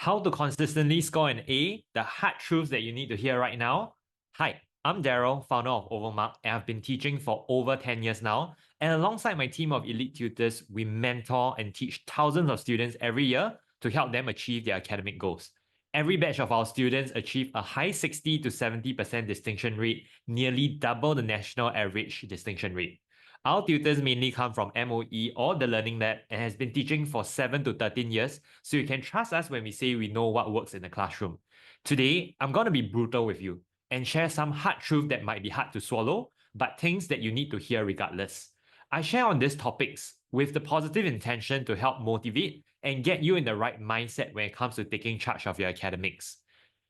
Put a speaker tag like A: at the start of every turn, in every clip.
A: How to consistently score an A, the hard truths that you need to hear right now. Hi, I'm Daryl, founder of OVERMUGGED, and I've been teaching for over 10 years now. And alongside my team of elite tutors, we mentor and teach thousands of students every year to help them achieve their academic goals. Every batch of our students achieve a high 60 to 70% distinction rate, nearly double the national average distinction rate. Our tutors mainly come from MOE or the Learning Lab and has been teaching for 7 to 13 years, so you can trust us when we say we know what works in the classroom. Today, I'm going to be brutal with you and share some hard truth that might be hard to swallow, but things that you need to hear regardless. I share on these topics with the positive intention to help motivate and get you in the right mindset when it comes to taking charge of your academics.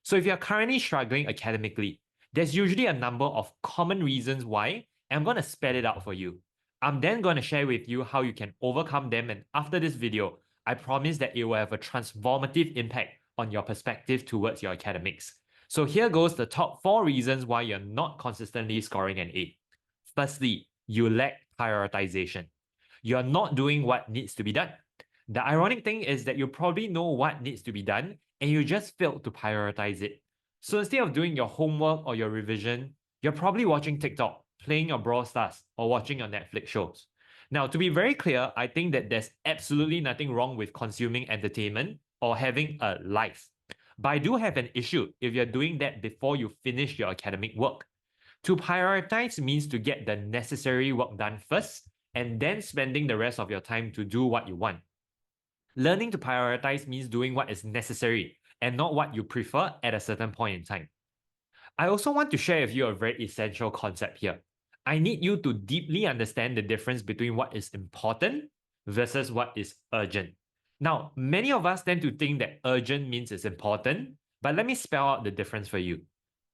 A: So if you're currently struggling academically, there's usually a number of common reasons why, and I'm going to spell it out for you. I'm then going to share with you how you can overcome them, and after this video, I promise that it will have a transformative impact on your perspective towards your academics. So here goes the top 4 reasons why you're not consistently scoring an A. Firstly, you lack prioritization. You're not doing what needs to be done. The ironic thing is that you probably know what needs to be done and you just failed to prioritize it. So instead of doing your homework or your revision, you're probably watching TikTok, playing your Brawl Stars, or watching your Netflix shows. Now, to be very clear, I think that there's absolutely nothing wrong with consuming entertainment or having a life. But I do have an issue if you're doing that before you finish your academic work. To prioritize means to get the necessary work done first and then spending the rest of your time to do what you want. Learning to prioritize means doing what is necessary and not what you prefer at a certain point in time. I also want to share with you a very essential concept here. I need you to deeply understand the difference between what is important versus what is urgent. Now, many of us tend to think that urgent means it's important, but let me spell out the difference for you.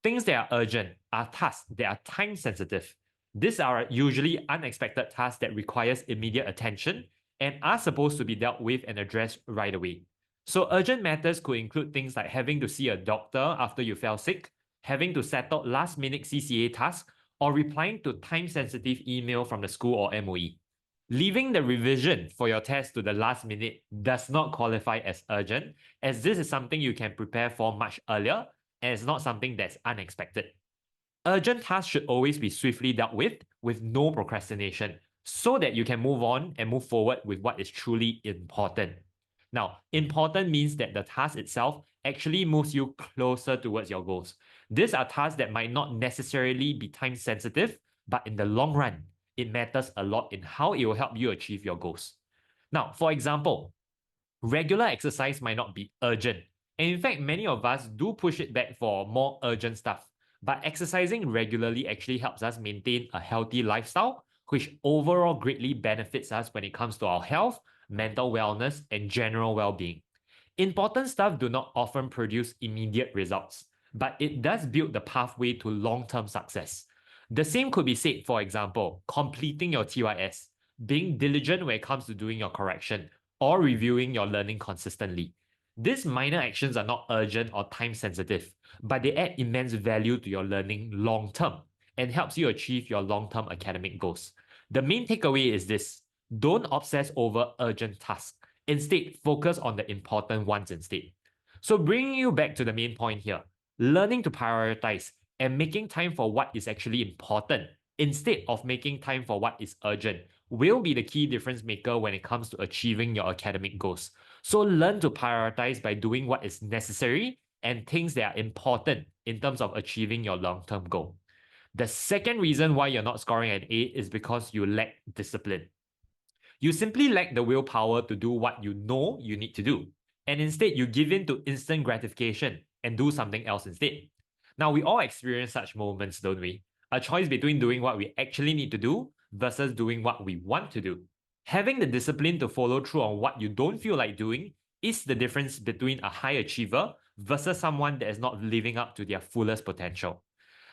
A: Things that are urgent are tasks that are time sensitive. These are usually unexpected tasks that requires immediate attention and are supposed to be dealt with and addressed right away. So urgent matters could include things like having to see a doctor after you fell sick, having to settle last-minute CCA tasks, or replying to time-sensitive email from the school or MOE. Leaving the revision for your test to the last minute does not qualify as urgent, as this is something you can prepare for much earlier, and it's not something that's unexpected. Urgent tasks should always be swiftly dealt with no procrastination, so that you can move on and move forward with what is truly important. Now, important means that the task itself actually moves you closer towards your goals. These are tasks that might not necessarily be time sensitive, but in the long run, it matters a lot in how it will help you achieve your goals. Now, for example, regular exercise might not be urgent. And in fact, many of us do push it back for more urgent stuff. But exercising regularly actually helps us maintain a healthy lifestyle, which overall greatly benefits us when it comes to our health, mental wellness, and general well-being. Important stuff do not often produce immediate results, but it does build the pathway to long-term success. The same could be said, for example, completing your TYS, being diligent when it comes to doing your correction, or reviewing your learning consistently. These minor actions are not urgent or time sensitive, but they add immense value to your learning long term and helps you achieve your long-term academic goals. The main takeaway is this: don't obsess over urgent tasks. Instead, focus on the important ones instead. So bringing you back to the main point here, learning to prioritize and making time for what is actually important instead of making time for what is urgent will be the key difference maker when it comes to achieving your academic goals. So learn to prioritize by doing what is necessary and things that are important in terms of achieving your long-term goal. The second reason why you're not scoring an A is because you lack discipline. You simply lack the willpower to do what you know you need to do. And instead, you give in to instant gratification and do something else instead. Now, we all experience such moments, don't we? A choice between doing what we actually need to do versus doing what we want to do. Having the discipline to follow through on what you don't feel like doing is the difference between a high achiever versus someone that is not living up to their fullest potential.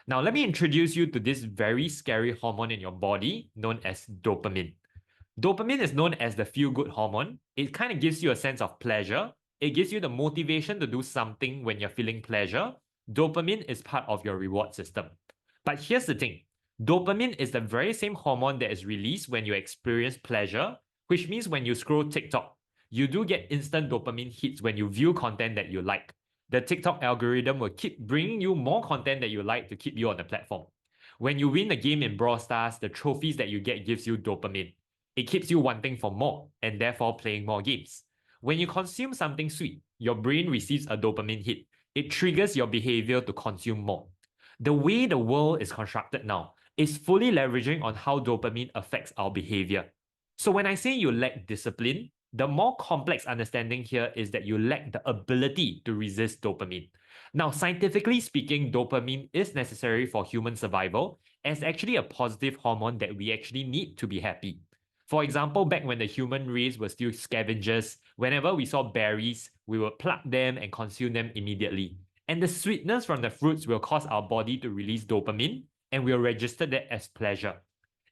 A: Now, let me introduce you to this very scary hormone in your body known as dopamine. Dopamine is known as the feel-good hormone. It kind of gives you a sense of pleasure. It gives you the motivation to do something when you're feeling pleasure. Dopamine is part of your reward system. But here's the thing. Dopamine is the very same hormone that is released when you experience pleasure, which means when you scroll TikTok, you do get instant dopamine hits when you view content that you like. The TikTok algorithm will keep bringing you more content that you like to keep you on the platform. When you win a game in Brawl Stars, the trophies that you get gives you dopamine. It keeps you wanting for more and therefore playing more games. When you consume something sweet, your brain receives a dopamine hit. It triggers your behavior to consume more. The way the world is constructed now is fully leveraging on how dopamine affects our behavior. So when I say you lack discipline, the more complex understanding here is that you lack the ability to resist dopamine. Now, scientifically speaking, dopamine is necessary for human survival as actually a positive hormone that we actually need to be happy. For example, back when the human race was still scavengers, whenever we saw berries, we would pluck them and consume them immediately. And the sweetness from the fruits will cause our body to release dopamine, and we'll register that as pleasure.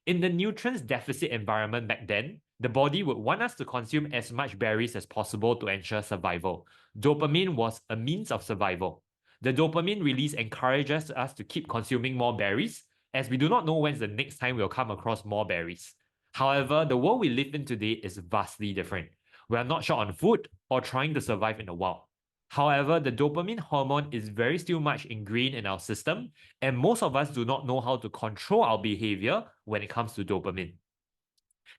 A: In the nutrients deficit environment back then, the body would want us to consume as much berries as possible to ensure survival. Dopamine was a means of survival. The dopamine release encourages us to keep consuming more berries, as we do not know when's the next time we'll come across more berries. However, the world we live in today is vastly different. We are not short on food or trying to survive in the wild. However, the dopamine hormone is very still much ingrained in our system, and most of us do not know how to control our behavior when it comes to dopamine.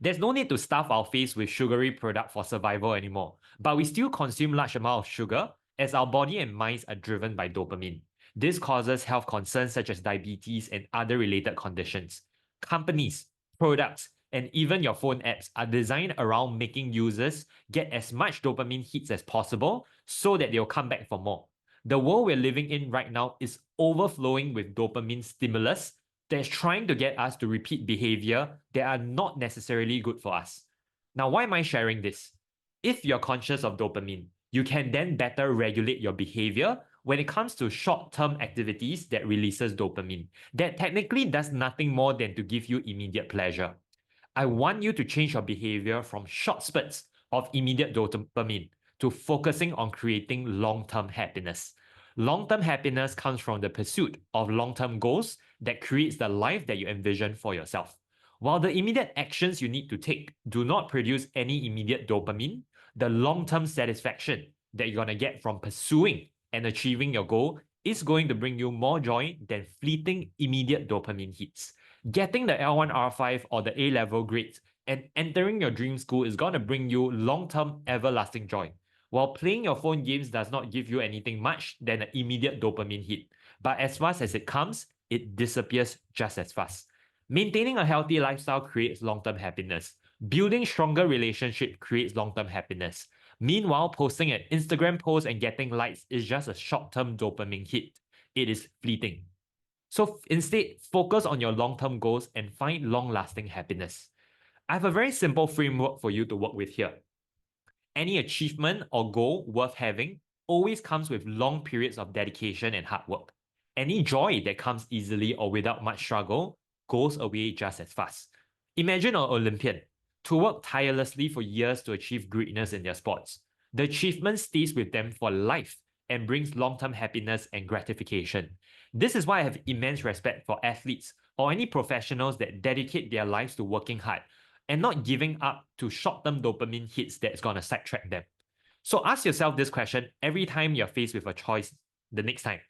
A: There's no need to stuff our face with sugary product for survival anymore, but we still consume large amount of sugar as our body and minds are driven by dopamine. This causes health concerns such as diabetes and other related conditions. Companies, products, and even your phone apps are designed around making users get as much dopamine hits as possible so that they'll come back for more. The world we're living in right now is overflowing with dopamine stimulus that's trying to get us to repeat behavior that are not necessarily good for us. Now, why am I sharing this? If you're conscious of dopamine, you can then better regulate your behavior when it comes to short-term activities that releases dopamine, that technically does nothing more than to give you immediate pleasure. I want you to change your behavior from short spurts of immediate dopamine to focusing on creating long-term happiness. Long-term happiness comes from the pursuit of long-term goals that creates the life that you envision for yourself. While the immediate actions you need to take do not produce any immediate dopamine, the long-term satisfaction that you're going to get from pursuing and achieving your goal is going to bring you more joy than fleeting immediate dopamine hits. Getting the L1, R5 or the A-level grades and entering your dream school is going to bring you long-term everlasting joy. While playing your phone games does not give you anything much than an immediate dopamine hit. But as fast as it comes, it disappears just as fast. Maintaining a healthy lifestyle creates long-term happiness. Building stronger relationship creates long-term happiness. Meanwhile, posting an Instagram post and getting likes is just a short-term dopamine hit. It is fleeting. So instead, focus on your long-term goals and find long-lasting happiness. I have a very simple framework for you to work with here. Any achievement or goal worth having always comes with long periods of dedication and hard work. Any joy that comes easily or without much struggle goes away just as fast. Imagine an Olympian to work tirelessly for years to achieve greatness in their sports. The achievement stays with them for life and brings long-term happiness and gratification. This is why I have immense respect for athletes or any professionals that dedicate their lives to working hard and not giving up to short-term dopamine hits that's going to sidetrack them. So ask yourself this question every time you're faced with a choice the next time.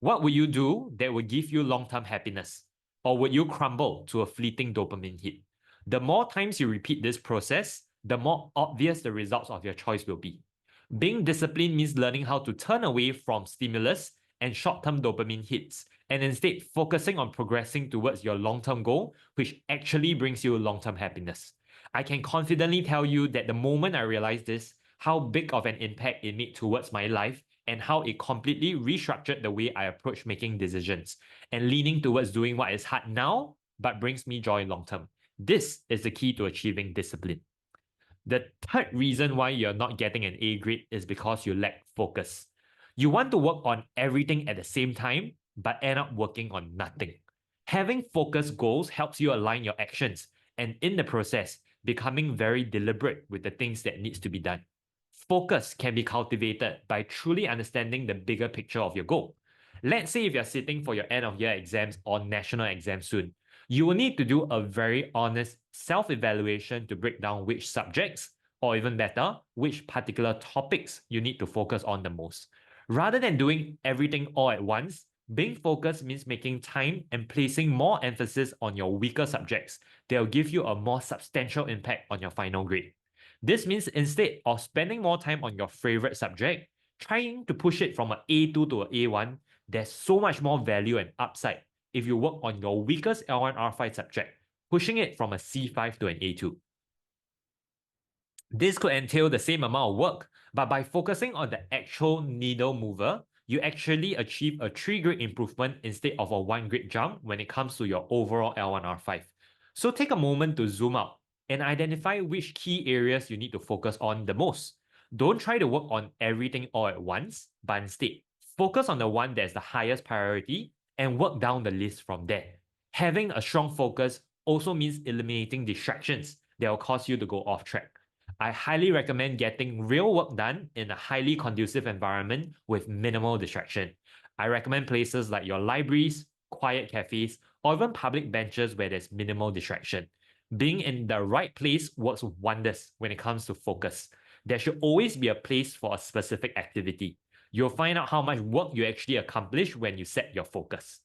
A: What would you do that would give you long-term happiness? Or would you crumble to a fleeting dopamine hit? The more times you repeat this process, the more obvious the results of your choice will be. Being disciplined means learning how to turn away from stimulus and short-term dopamine hits, and instead focusing on progressing towards your long-term goal, which actually brings you long-term happiness. I can confidently tell you that the moment I realized this, how big of an impact it made towards my life and how it completely restructured the way I approach making decisions and leaning towards doing what is hard now, but brings me joy long-term. This is the key to achieving discipline. The third reason why you're not getting an A grade is because you lack focus. You want to work on everything at the same time, but end up working on nothing. Having focused goals helps you align your actions and in the process, becoming very deliberate with the things that needs to be done. Focus can be cultivated by truly understanding the bigger picture of your goal. Let's say if you're sitting for your end of year exams or national exams soon, you will need to do a very honest self-evaluation to break down which subjects, or even better, which particular topics you need to focus on the most. Rather than doing everything all at once, being focused means making time and placing more emphasis on your weaker subjects that will give you a more substantial impact on your final grade. This means instead of spending more time on your favorite subject, trying to push it from an A2 to an A1, there's so much more value and upside if you work on your weakest L1 R5 subject, pushing it from a C5 to an A2. This could entail the same amount of work, but by focusing on the actual needle mover, you actually achieve a 3-grade improvement instead of a 1-grade jump when it comes to your overall L1R5. So take a moment to zoom out and identify which key areas you need to focus on the most. Don't try to work on everything all at once, but instead, focus on the one that's the highest priority and work down the list from there. Having a strong focus also means eliminating distractions that will cause you to go off track. I highly recommend getting real work done in a highly conducive environment with minimal distraction. I recommend places like your libraries, quiet cafes, or even public benches where there's minimal distraction. Being in the right place works wonders when it comes to focus. There should always be a place for a specific activity. You'll find out how much work you actually accomplish when you set your focus.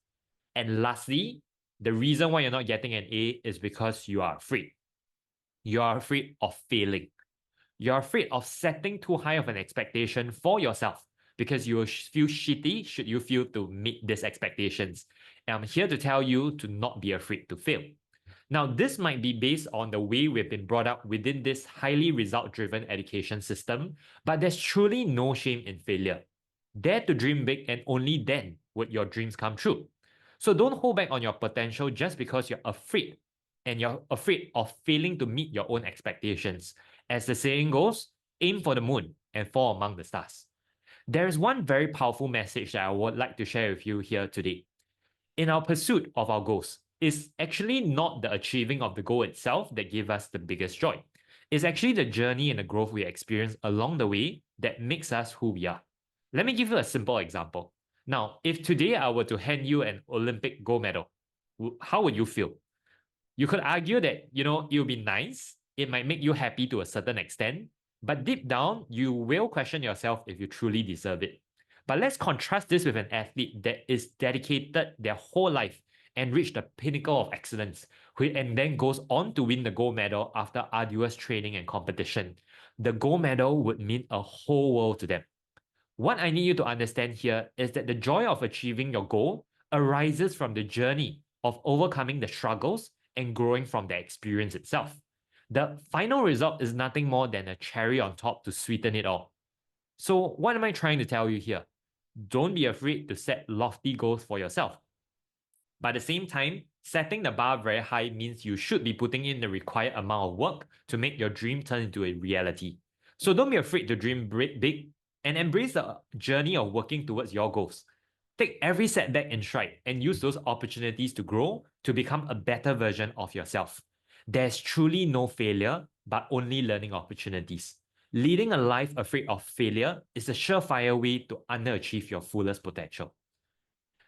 A: And lastly, the reason why you're not getting an A is because you are afraid. You are afraid of failing. You're afraid of setting too high of an expectation for yourself because you will feel shitty should you fail to meet these expectations. And I'm here to tell you to not be afraid to fail. Now, this might be based on the way we've been brought up within this highly result-driven education system, but there's truly no shame in failure. Dare to dream big, and only then would your dreams come true. So don't hold back on your potential just because you're afraid, and you're afraid of failing to meet your own expectations. As the saying goes, aim for the moon and fall among the stars. There is one very powerful message that I would like to share with you here today. In our pursuit of our goals, it's actually not the achieving of the goal itself that gives us the biggest joy. It's actually the journey and the growth we experience along the way that makes us who we are. Let me give you a simple example. Now, if today I were to hand you an Olympic gold medal, how would you feel? You could argue that, it would be nice. It might make you happy to a certain extent, but deep down, you will question yourself if you truly deserve it. But let's contrast this with an athlete that is dedicated their whole life and reach the pinnacle of excellence, and then goes on to win the gold medal after arduous training and competition. The gold medal would mean a whole world to them. What I need you to understand here is that the joy of achieving your goal arises from the journey of overcoming the struggles and growing from the experience itself. The final result is nothing more than a cherry on top to sweeten it all. So what am I trying to tell you here? Don't be afraid to set lofty goals for yourself. But at the same time, setting the bar very high means you should be putting in the required amount of work to make your dream turn into a reality. So don't be afraid to dream big and embrace the journey of working towards your goals. Take every setback in stride and use those opportunities to grow to become a better version of yourself. There's truly no failure, but only learning opportunities. Leading a life afraid of failure is a surefire way to underachieve your fullest potential.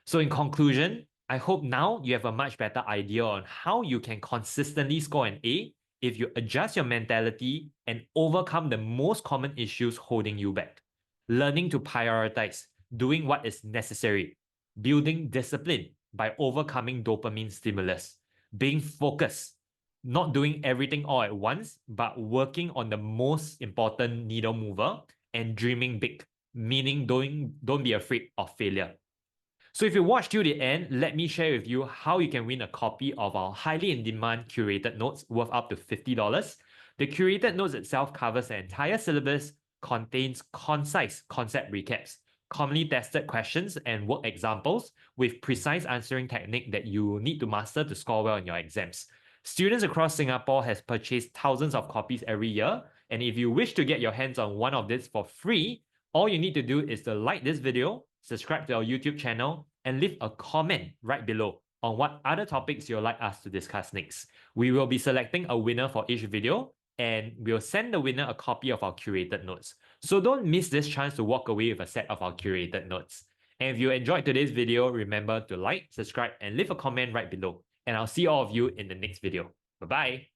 A: So in conclusion, I hope now you have a much better idea on how you can consistently score an A if you adjust your mentality and overcome the most common issues holding you back. Learning to prioritize, doing what is necessary, building discipline by overcoming dopamine stimulus, being focused, not doing everything all at once, but working on the most important needle mover, and dreaming big, meaning don't be afraid of failure. So if you watched till the end, let me share with you how you can win a copy of our highly in-demand curated notes worth up to $50. The curated notes itself covers the entire syllabus, contains concise concept recaps, commonly tested questions and work examples with precise answering technique that you need to master to score well in your exams. Students across Singapore has purchased thousands of copies every year, and if you wish to get your hands on one of these for free, all you need to do is to like this video, subscribe to our YouTube channel, and leave a comment right below on what other topics you'd like us to discuss next. We will be selecting a winner for each video, and we'll send the winner a copy of our curated notes. So don't miss this chance to walk away with a set of our curated notes. And if you enjoyed today's video, remember to like, subscribe, and leave a comment right below. And I'll see all of you in the next video. Bye-bye.